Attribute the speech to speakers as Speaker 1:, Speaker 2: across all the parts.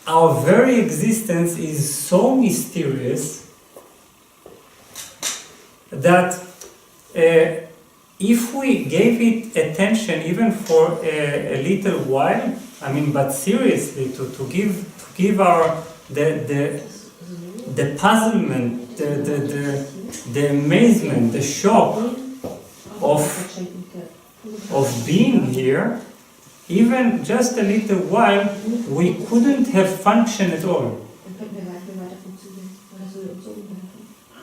Speaker 1: our very existence is so mysterious that if we gave it attention even for a little while, I mean, but seriously, to give our the puzzlement, the amazement, the shock of being here, even just a little while, we couldn't have functioned at all.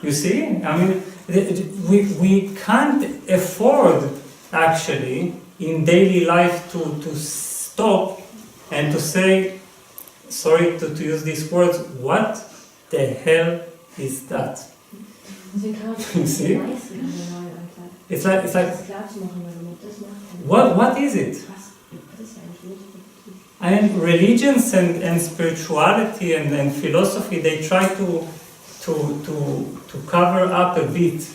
Speaker 1: You see? I mean, we can't afford, actually, in daily life to stop and to say, sorry to use these words, what the hell is that? You see? It's like what is it? And religions and spirituality and philosophy, they try to cover up a bit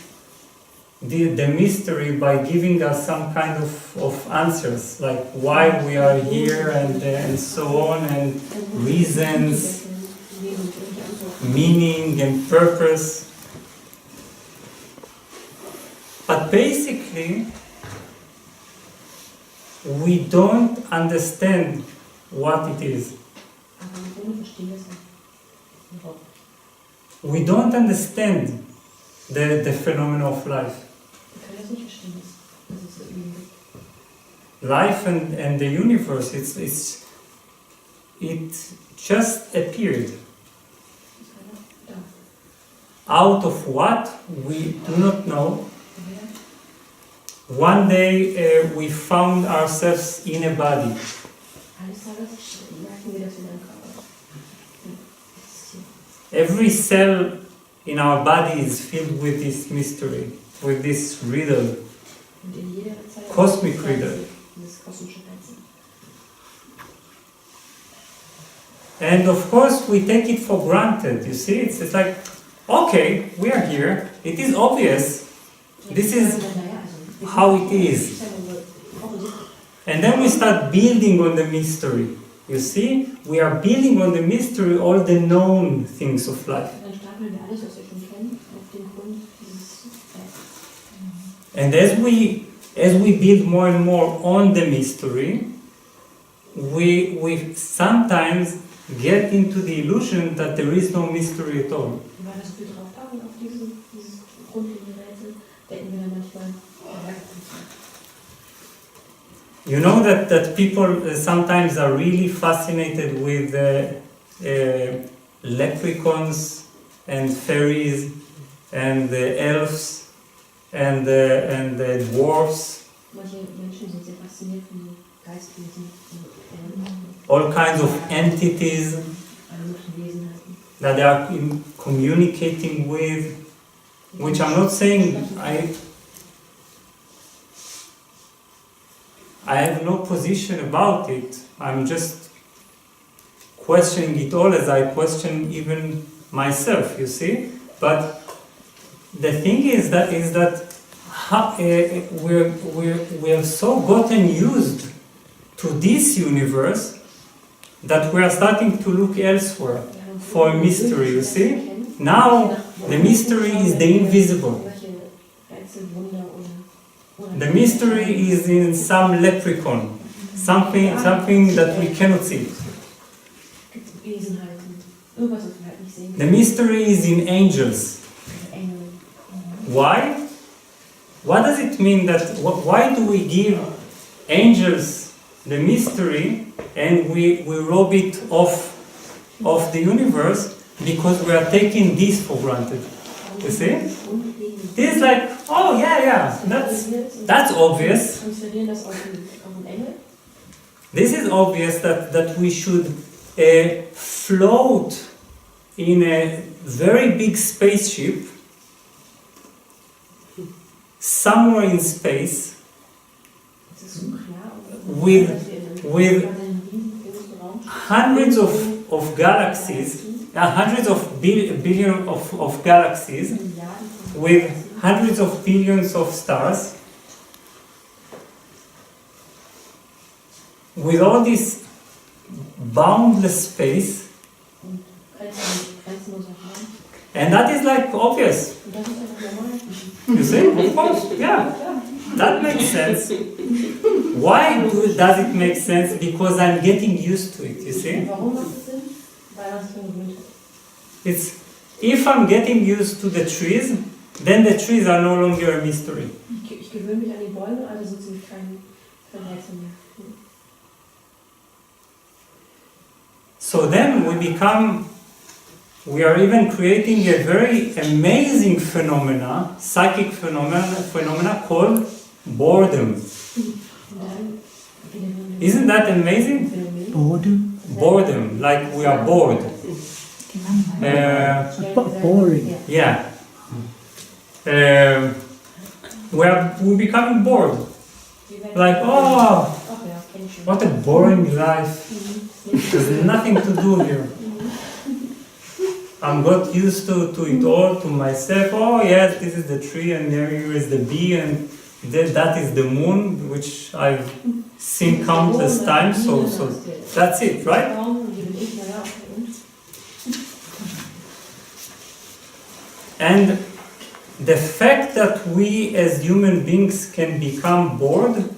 Speaker 1: the mystery by giving us some kind of answers, like why we are here and so on, and reasons, meaning and purpose. But basically, we don't understand what it is. We don't understand the phenomenon of life. Life and the universe, it just appeared. Out of what? We do not know. One day we found ourselves in a body. Every cell in our body is filled with this mystery, with this riddle, cosmic riddle. And of course we take it for granted, you see? It's like, okay, we are here, it is obvious, this is how it is. And then we start building on the mystery. You see, we are building on the mystery all the known things of life. And as we build more and more on the mystery, we sometimes get into the illusion that there is no mystery at all. You know that people sometimes are really fascinated with leprechauns and fairies and elves and dwarfs. All kinds of entities that they are communicating with, which I'm not saying I have no position about it. I'm just questioning it all as I question even myself, you see? But the thing is that we have so gotten used to this universe that we are starting to look elsewhere for a mystery, you see? Now the mystery is the invisible. The mystery is in some leprechaun, something that we cannot see. The mystery is in angels. Why? What does it mean that, why do we give angels the mystery and we rob it of the universe because we are taking this for granted? You see? This is like, oh yeah, that's obvious. This is obvious that we should float in a very big spaceship somewhere in space with hundreds of galaxies, hundreds of billions of galaxies, with hundreds of billions of stars, with all this boundless space,
Speaker 2: kostenlos erfahren.
Speaker 1: And that is like obvious.
Speaker 2: Und das ist einfach normal.
Speaker 1: You see? Of course, yeah. That makes sense. Why does it make sense? Because I'm getting used to it, you see?
Speaker 2: Warum macht es Sinn? Weil man sich daran gewöhnt hat.
Speaker 1: It's, if I'm getting used to the trees, then the trees are no longer a mystery.
Speaker 2: Ich gewöhne mich an die Bäume, also sind sie kein Rätsel mehr.
Speaker 1: So then we are even creating a very amazing phenomena, psychic phenomena called boredom.
Speaker 2: Und dann generieren wir
Speaker 1: Isn't that amazing?
Speaker 2: ein Phänomen.
Speaker 3: Boredom.
Speaker 1: Boredom, like we are bored.
Speaker 3: Boring.
Speaker 1: Yeah. We're becoming bored.
Speaker 2: Die werden-
Speaker 1: Like, oh,
Speaker 2: Ach ja, kenn ich schon.
Speaker 1: what a boring life. There's nothing to do here. I'm got used to it all, to myself. Oh yes, this is the tree and here is the bee and that is the moon, which I've seen countless times. So that's it, right?
Speaker 2: Baum, und die bin ich, naja, okay, und?
Speaker 1: And the fact that we as human beings can become bored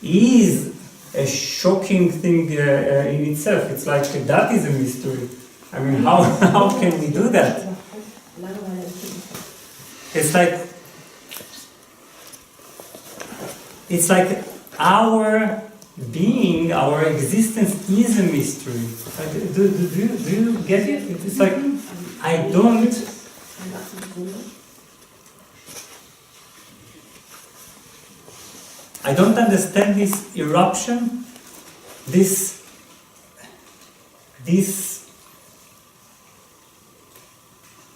Speaker 1: is a shocking thing in itself. It's like that is a mystery. I mean, how can we do that?
Speaker 2: Langeweile empfinden.
Speaker 1: It's like our being, our existence is a mystery. Do you get it? It's like I don't understand this eruption, this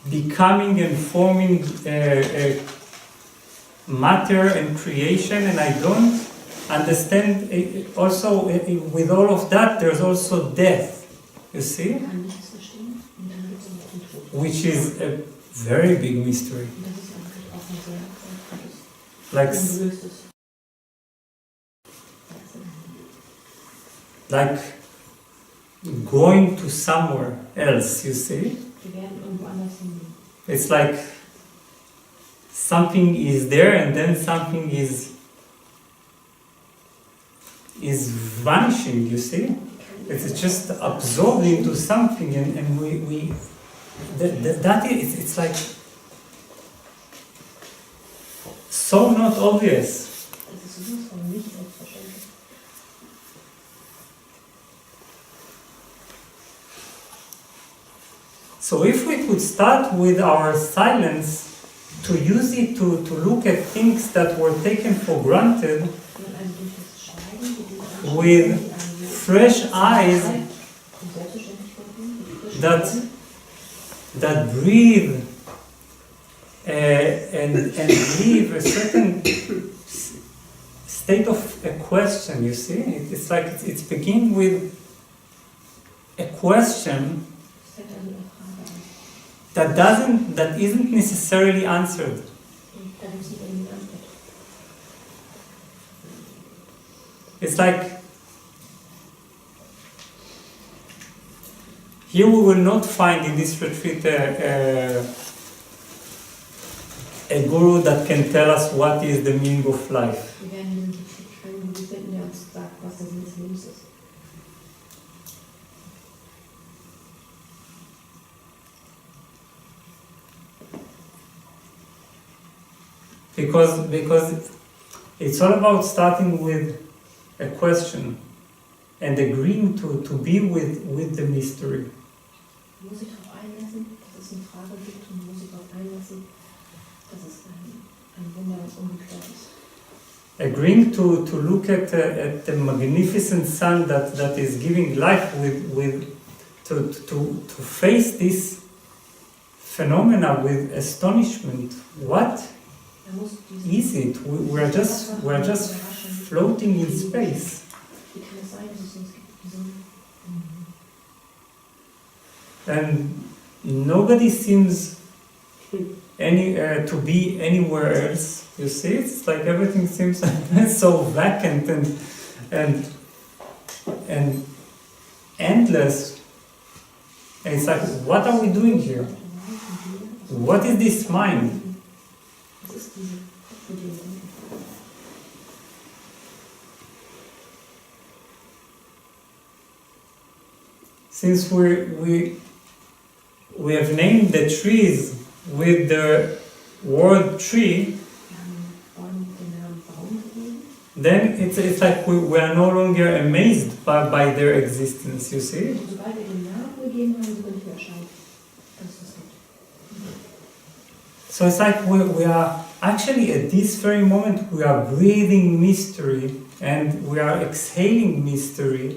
Speaker 1: becoming and forming matter and creation, and I don't understand also with all of that there's also death, you see,
Speaker 2: Kann nichts verstehen und dann gibt es noch den Tod.
Speaker 1: which is a very big mystery.
Speaker 2: Und das ist eigentlich auch ein sehr, sehr gutes,
Speaker 1: Like
Speaker 2: ungelöstes.
Speaker 1: like going to somewhere else, you see.
Speaker 2: Wir werden irgendwo anders hingehen.
Speaker 1: It's like something is there and then something is vanishing, you see. It's just absorbed into something and that is, it's like so not obvious.
Speaker 2: Das ist sowas von nicht selbstverständlich.
Speaker 1: So if we could start with our silence to use it to look at things that were taken for granted
Speaker 2: Und also durch das Schweigen, die Dinge
Speaker 1: with
Speaker 2: anschauen, die einem
Speaker 1: fresh eyes
Speaker 2: und selbstverständlich vorkommen, die frisch
Speaker 1: that
Speaker 2: sind,
Speaker 1: that breathe and live a certain state of a question, you see. It's like it's begin with a question
Speaker 2: es fängt also eine Frage an.
Speaker 1: that isn't necessarily answered.
Speaker 2: Und da gibt es nicht unbedingt eine Antwort.
Speaker 1: It's like here we will not find in this retreat a guru that can tell us what is the meaning of life.
Speaker 2: Wir werden in diesem Retreat keinen Guru finden, der uns sagt, was der Sinn des Lebens ist.
Speaker 1: Because it's all about starting with a question and agreeing to be with the mystery.
Speaker 2: Man muss sich darauf einlassen, dass es eine Frage gibt und man muss sich darauf einlassen, dass es ein Wunder, das ungeklärt ist.
Speaker 1: Agreeing to look at the magnificent sun that is giving life to face this phenomena with astonishment. What
Speaker 2: Man muss
Speaker 1: is it? We're just floating in space.
Speaker 2: Wie kann es sein, dass es uns gibt? Wieso?
Speaker 1: And nobody seems to be anywhere else. You see, it's like everything seems so vacant and endless. And it's like, what are we doing here? What is this mind?
Speaker 2: Was ist diese Kopf mit dem Denken?
Speaker 1: Since we have named the trees with the word tree,
Speaker 2: Wir haben Bäumen den Namen Baum gegeben.
Speaker 1: then it's like we are no longer amazed by their existence, you see?
Speaker 2: Und sobald wir den Namen gegeben haben, sind wir nicht mehr erstaunt, dass es das gibt.
Speaker 1: So it's like we are actually at this very moment we are breathing mystery and we are exhaling mystery,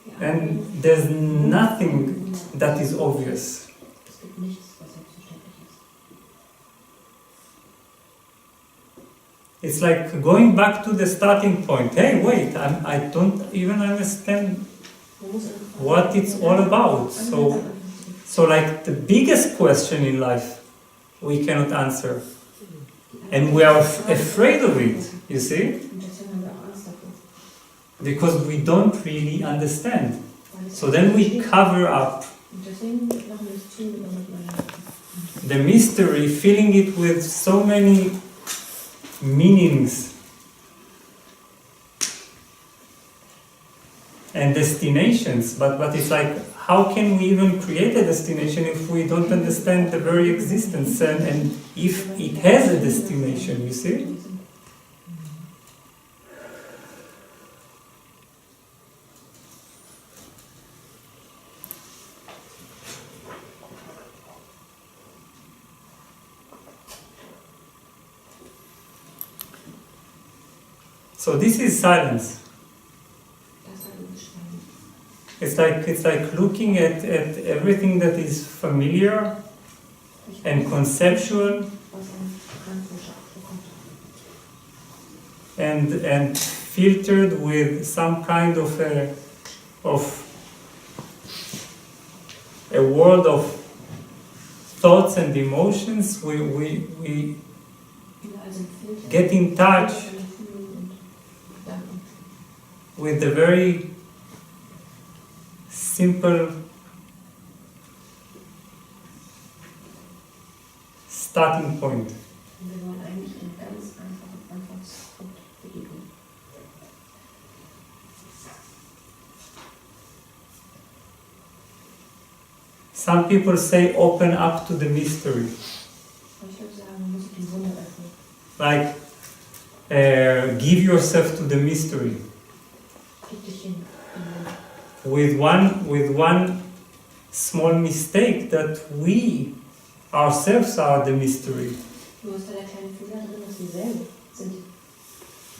Speaker 2: Wir
Speaker 1: and
Speaker 2: atmen.
Speaker 1: there's nothing that is obvious.
Speaker 2: Es gibt nichts, was selbstverständlich ist.
Speaker 1: It's like going back to the starting point. Hey, wait, I don't even understand
Speaker 2: Man muss einfach
Speaker 1: what it's all about. So like the biggest question in life we cannot answer. And we are afraid of it, you see?
Speaker 2: Und deswegen haben wir auch Angst davor.
Speaker 1: Because we don't really understand.
Speaker 2: Weil es
Speaker 1: So then we cover up
Speaker 2: Und deswegen machen wir es zu, damit man
Speaker 1: the mystery, filling it with so many meanings and destinations. But it's like, how can we even create a destination if we don't understand the very existence and if it has a destination, you see? So this is silence.
Speaker 2: Das halt beschreiben.
Speaker 1: It's like looking at everything that is familiar and conceptual
Speaker 2: Was ein bekanntlicher Ausdruck
Speaker 1: and filtered with some kind of a world of thoughts and emotions. We
Speaker 2: Überall sind Filter.
Speaker 1: get in touch
Speaker 2: Gefühle und Gedanken.
Speaker 1: with the very simple starting point.
Speaker 2: Und wir wollen eigentlich einen ganz einfachen Anfangspunkt begegnen.
Speaker 1: Some people say open up to the mystery,
Speaker 2: Manche sagen, man muss sich dem Wunder öffnen.
Speaker 1: like give yourself to the mystery.
Speaker 2: Gib dich hin. Dem Wunder.
Speaker 1: With one small mistake that we ourselves are the mystery.
Speaker 2: Nur ist da der kleine Fehler drin, dass wir selber sind.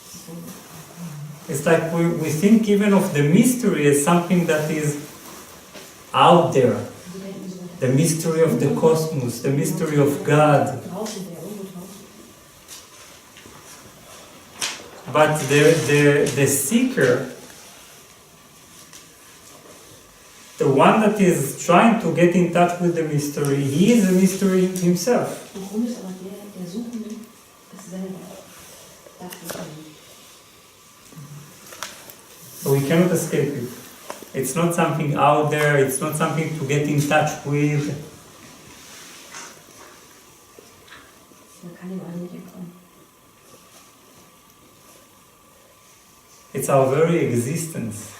Speaker 2: Das Wunder.
Speaker 1: It's like we think even of the mystery as something that is out there.
Speaker 2: Wir denken so,
Speaker 1: The mystery of the cosmos, the mystery of God.
Speaker 2: draußen wäre, irgendwo draußen.
Speaker 1: But the seeker, the one that is trying to get in touch with the mystery, he is a mystery himself.
Speaker 2: Im Grunde ist aber der Suchende, ist selber. Dafür kann ich.
Speaker 1: So we cannot escape it. It's not something out there, it's not something to get in touch with.
Speaker 2: Man kann ihm alle nicht entkommen.
Speaker 1: It's our very existence.